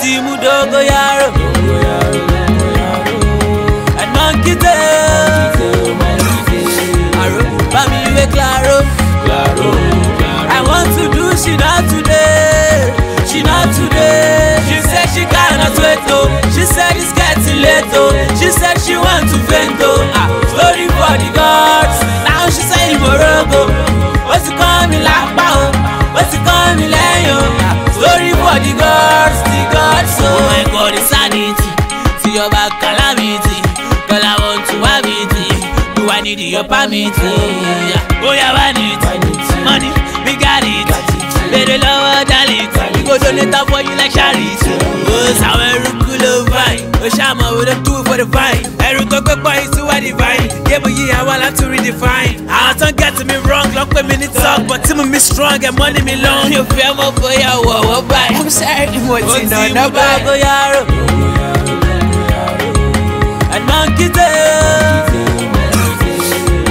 ti mú dogo yaro. And monkey tail. Aro, bami we claro. I want to do she not today. She not today. She said she cannot wait oh. She said it's getting late oh. She said she want to faint oh. Story for the gods. Now she say Morogo. What's it coming like oh? What's it coming like oh? Story for the gods, oh my God, it's sanity. See your back calamity. Girl, I want to have it. Do I need your permit? Oh yeah, I need money, we got it. Better lower darling. We go donate for you like charity. Oh, sour cool vine. Oh, Shama with a tool for the vine. Every talk boy is so divine. Yeah, but yeah, I want to redefine. I don't get me wrong, lock me in talk, but Tim me strong and money me long. You feel more for your wow, bye. I'm sorry, what's in on the bag? And monkey tail.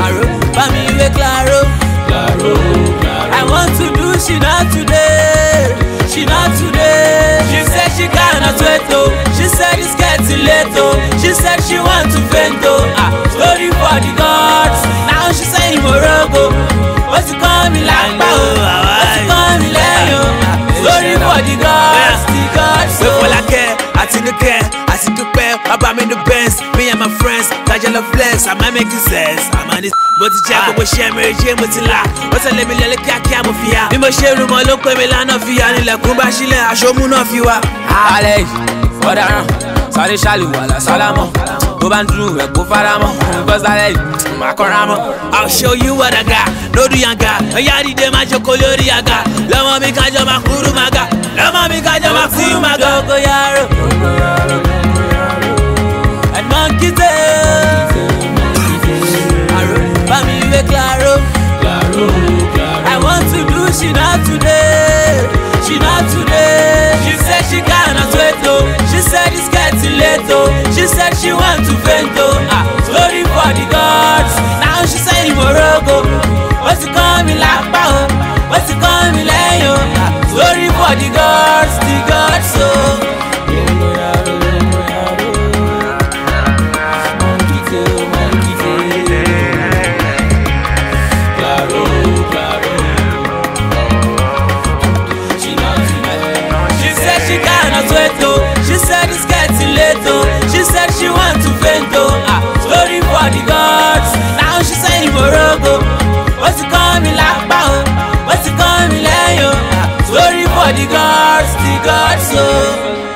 Aro, bami we claro. I want to do she not today. She not today. She said she cannot wait oh. She said it's getting late oh. She said she want to faint oh. Story for the gods. Now she saying Morogo. What's it coming like oh? What's it coming like oh? Story for the gods, oh. Well, I care, I think the care, I see the pair. I'm in the Benz, me and my friends. Tajala flex, I might make it sense. I'm on this. But the jack will share Mary Jane with the laugh. What's a let me let a cat camel fear? We must share room, look where we land of fear. And like Kumba Shile, I show moon of you. Alex, what are Sorry, Shali, Walla, Salamo. Go and do it, go Faramo. Because I like Macoramo. I'll show you what I got. No, do yanga. A yadi de macho colori aga. Lama mi kaja makuru maga. Lama mi kaja makuru maga. Go yaro. And monkey tail. Bami we claro. I want to do she not today. She not today. She said she cannot wait oh. She said it's getting late oh. She said she want to faint oh. Story for the gods. Now she saying Morogo. What's it coming like oh? What's it coming like oh? Story for the gods, oh. She said it's getting late oh. She said she want to faint oh. Story for the gods. Now she saying Morogo. What's it coming like oh? What's it coming like oh? Story for the gods, oh.